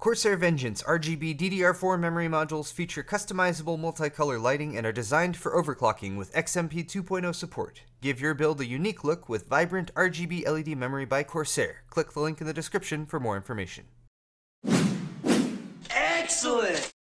Corsair Vengeance RGB DDR4 memory modules feature customizable multicolor lighting and are designed for overclocking with XMP 2.0 support. Give your build a unique look with vibrant RGB LED memory by Corsair. Click the link in the description for more information. Excellent!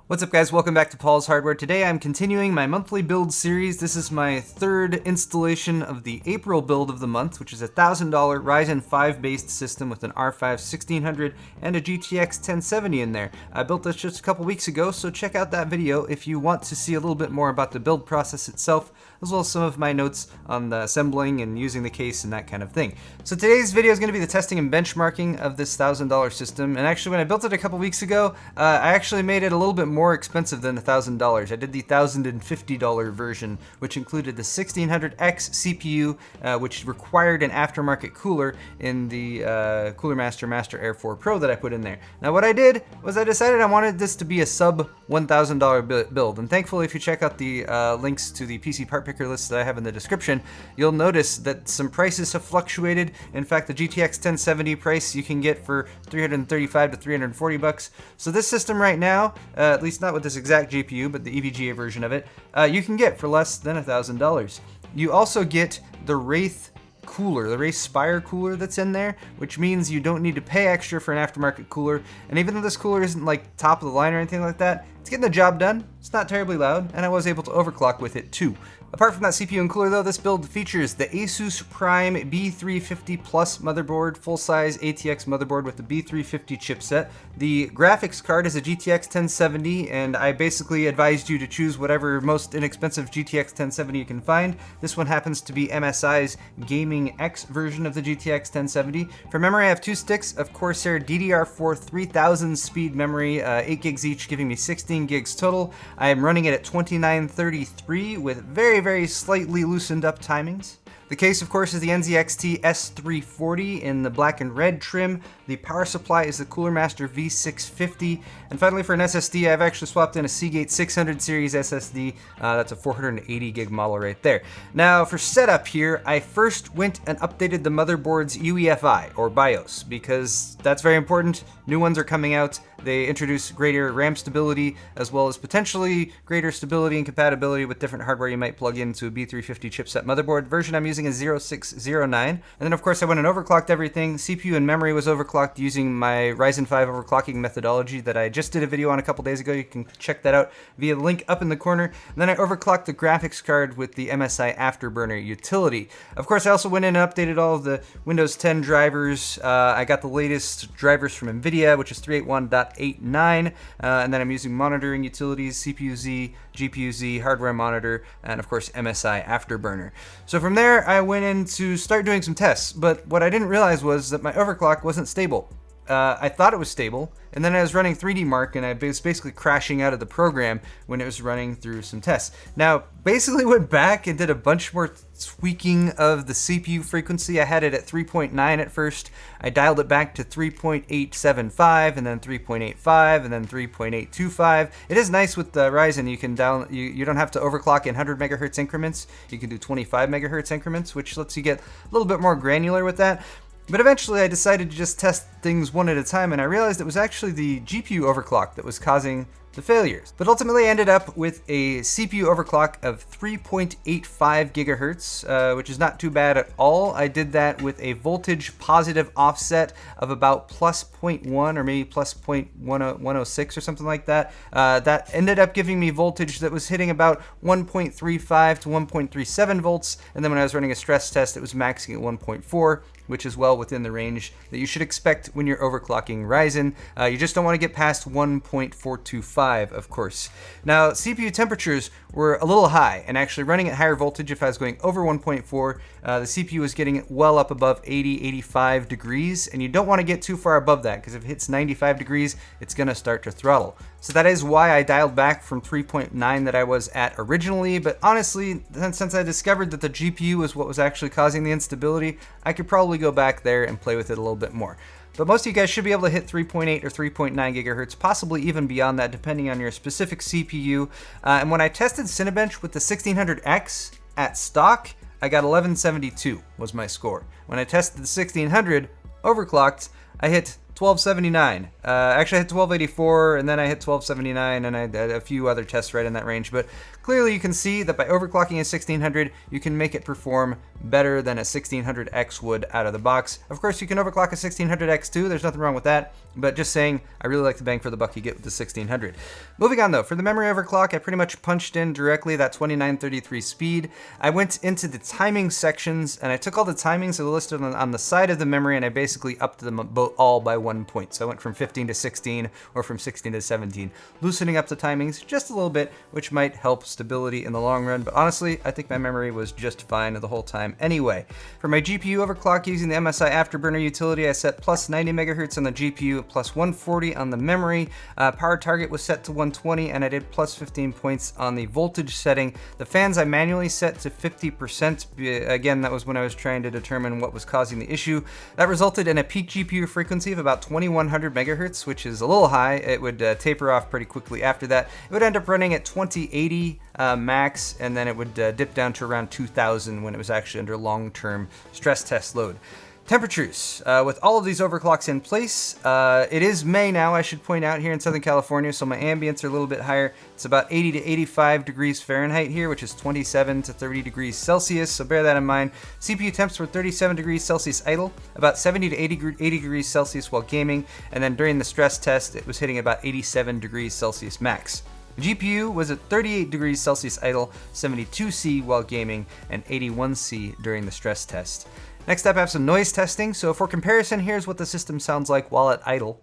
What's up guys, welcome back to Paul's Hardware. Today I'm continuing my monthly build series. This is my third installation of the April build of the month, which is a $1,000 Ryzen 5 based system with an R5 1600 and a GTX 1070 in there. I built this just a couple weeks ago, so check out that video if you want to see a little bit more about the build process itself, as well as some of my notes on the assembling and using the case and that kind of thing. So today's video is going to be the testing and benchmarking of this $1,000 system, and actually when I built it a couple weeks ago, I actually made it a little bit more expensive than $1,000. I did the $1,050 version, which included the 1600X CPU, which required an aftermarket cooler in the Cooler Master Air 4 Pro that I put in there. Now what I did was I decided I wanted this to be a sub $1,000 build, and thankfully if you check out the links to the PC part picker list that I have in the description, you'll notice that some prices have fluctuated. In fact, the GTX 1070 price you can get for $335 to $340. So this system right now, at least not with this exact GPU, but the EVGA version of it, you can get for less than $1,000. You also get the Wraith cooler, the Wraith Spire cooler that's in there, which means you don't need to pay extra for an aftermarket cooler. And even though this cooler isn't like top of the line or anything like that, it's getting the job done. It's not terribly loud, and I was able to overclock with it too. Apart from that CPU and cooler though, this build features the Asus Prime B350 Plus motherboard, full-size ATX motherboard with the B350 chipset. The graphics card is a GTX 1070, and I basically advised you to choose whatever most inexpensive GTX 1070 you can find. This one happens to be MSI's Gaming X version of the GTX 1070. For memory, I have two sticks of Corsair DDR4 3000 speed memory, 8 gigs each, giving me 16 gigs total. I am running it at 2933 with very slightly loosened up timings. The case, of course, is the NZXT S340 in the black and red trim. The power supply is the Cooler Master V650. And finally, for an SSD, I've actually swapped in a Seagate 600 series SSD. That's a 480 gig model right there. Now, for setup here, I first went and updated the motherboard's UEFI, or BIOS, because that's very important. New ones are coming out. They introduce greater RAM stability, as well as potentially greater stability and compatibility with different hardware you might plug into a B350 chipset motherboard. Version I'm using is 0609. And then of course I went and overclocked everything. CPU and memory was overclocked using my Ryzen 5 overclocking methodology that I just did a video on a couple days ago. You can check that out via the link up in the corner. And then I overclocked the graphics card with the MSI Afterburner utility. Of course I also went in and updated all of the Windows 10 drivers. I got the latest drivers from NVIDIA, which is 381.89, and then I'm using monitoring utilities, CPU-Z, GPU-Z, hardware monitor, and of course MSI Afterburner. So from there I went in to start doing some tests, but what I didn't realize was that my overclock wasn't stable. I thought it was stable, and then I was running 3D Mark, and I was basically crashing out of the program when it was running through some tests. Now, basically went back and did a bunch more tweaking of the CPU frequency. I had it at 3.9 at first. I dialed it back to 3.875, and then 3.85, and then 3.825. It is nice with the Ryzen. You can you don't have to overclock in 100 megahertz increments. You can do 25 megahertz increments, which lets you get a little bit more granular with that. But eventually I decided to just test things one at a time, and I realized it was actually the GPU overclock that was causing the failures. But ultimately I ended up with a CPU overclock of 3.85 gigahertz, which is not too bad at all. I did that with a voltage positive offset of about plus 0.1 or maybe plus 0.106 or something like that. That ended up giving me voltage that was hitting about 1.35 to 1.37 volts, and then when I was running a stress test it was maxing at 1.4, which is well within the range that you should expect when you're overclocking Ryzen. You just don't want to get past 1.425, of course. Now, CPU temperatures were a little high, and actually running at higher voltage, if I was going over 1.4, the CPU was getting well up above 80, 85 degrees, and you don't want to get too far above that, because if it hits 95 degrees, it's going to start to throttle. So that is why I dialed back from 3.9 that I was at originally, but honestly, since I discovered that the GPU was what was actually causing the instability, I could probably go back there and play with it a little bit more. But most of you guys should be able to hit 3.8 or 3.9 gigahertz, possibly even beyond that, depending on your specific CPU. And when I tested Cinebench with the 1600X at stock, I got 1172 was my score. When I tested the 1600 overclocked, I hit 1279. Actually, I hit 1284, and then I hit 1279, and I had a few other tests right in that range. But clearly, you can see that by overclocking a 1600, you can make it perform better than a 1600X would out of the box. Of course, you can overclock a 1600X too. There's nothing wrong with that. But just saying, I really like the bang for the buck you get with the 1600. Moving on though, for the memory overclock, I pretty much punched in directly that 2933 speed. I went into the timing sections and I took all the timings that were listed on the side of the memory and I basically upped them all by 1 point. So I went from 15 to 16 or from 16 to 17, loosening up the timings just a little bit, which might help stability in the long run. But honestly, I think my memory was just fine the whole time anyway. For my GPU overclock using the MSI Afterburner utility, I set plus 90 megahertz on the GPU, plus 140 on the memory. Power target was set to 120 and I did plus 15 points on the voltage setting. The fans I manually set to 50%. Again, that was when I was trying to determine what was causing the issue. That resulted in a peak GPU frequency of about 2100 megahertz, which is a little high. It would taper off pretty quickly after that. It would end up running at 2080 max, and then it would dip down to around 2000 when it was actually under long-term stress test load. Temperatures. With all of these overclocks in place, it is May now, I should point out, here in Southern California, so my ambients are a little bit higher. It's about 80 to 85 degrees Fahrenheit here, which is 27 to 30 degrees Celsius, so bear that in mind. CPU temps were 37 degrees Celsius idle, about 70 to 80 degrees Celsius while gaming, and then during the stress test, it was hitting about 87 degrees Celsius max. The GPU was at 38 degrees Celsius idle, 72C while gaming, and 81C during the stress test. Next up, I have some noise testing. So for comparison, here's what the system sounds like while at idle.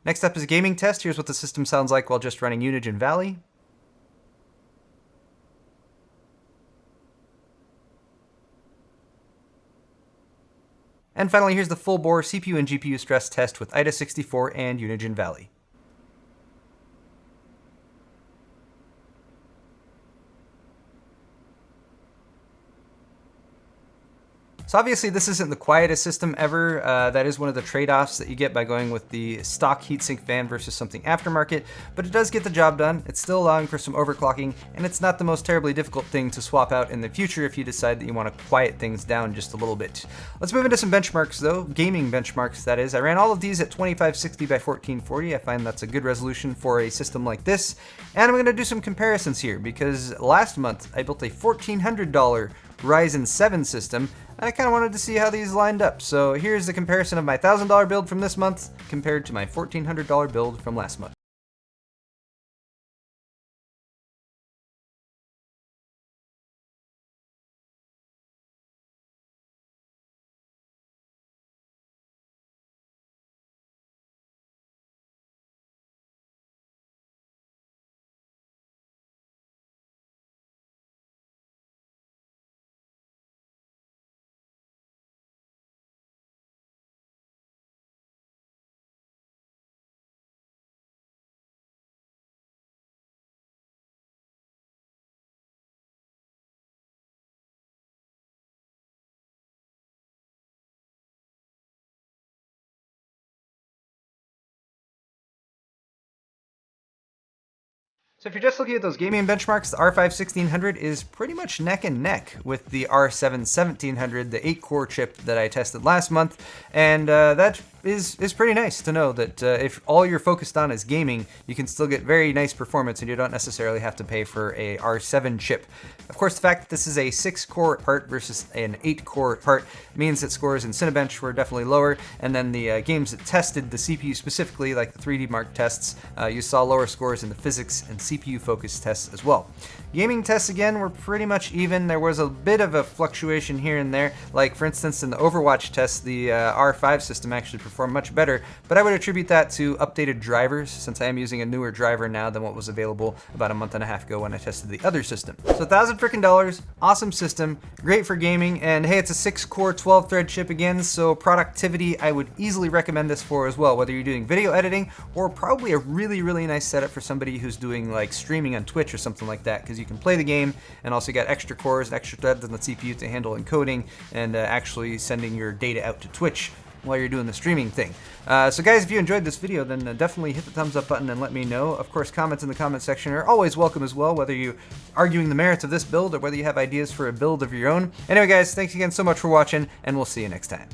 Next up is a gaming test. Here's what the system sounds like while just running Unigine Valley. And finally, here's the full bore CPU and GPU stress test with IDA64 and Unigine Valley. So obviously this isn't the quietest system ever. That is one of the trade-offs that you get by going with the stock heatsink fan versus something aftermarket, but it does get the job done. It's still allowing for some overclocking, and it's not the most terribly difficult thing to swap out in the future if you decide that you want to quiet things down just a little bit. Let's move into some benchmarks though, gaming benchmarks that is. I ran all of these at 2560 by 1440. I find that's a good resolution for a system like this. And I'm going to do some comparisons here because last month I built a $1,400 Ryzen 7 system, and I kind of wanted to see how these lined up. So here's the comparison of my $1,000 build from this month compared to my $1,400 build from last month. So if you're just looking at those gaming benchmarks, the R5 1600 is pretty much neck and neck with the R7 1700, the 8-core chip that I tested last month, and that is pretty nice to know that if all you're focused on is gaming, you can still get very nice performance and you don't necessarily have to pay for a R7 chip. Of course, the fact that this is a 6-core part versus an 8-core part means that scores in Cinebench were definitely lower, and then the games that tested the CPU specifically, like the 3D Mark tests, you saw lower scores in the physics and CPU focused tests as well. Gaming tests again were pretty much even. There was a bit of a fluctuation here and there, like for instance in the Overwatch test, the R5 system actually performed much better, but I would attribute that to updated drivers since I am using a newer driver now than what was available about a month and a half ago when I tested the other system. So $1,000, awesome system, great for gaming, and hey, it's a 6-core 12-thread chip again, so productivity I would easily recommend this for as well, whether you're doing video editing or probably a really nice setup for somebody who's doing like streaming on Twitch or something like that, because you can play the game and also get extra cores and extra threads on the CPU to handle encoding and actually sending your data out to Twitch while you're doing the streaming thing. So guys, if you enjoyed this video, then definitely hit the thumbs up button and let me know. Of course, comments in the comment section are always welcome as well, whether you're arguing the merits of this build or whether you have ideas for a build of your own. Anyway guys, thanks again so much for watching, and we'll see you next time.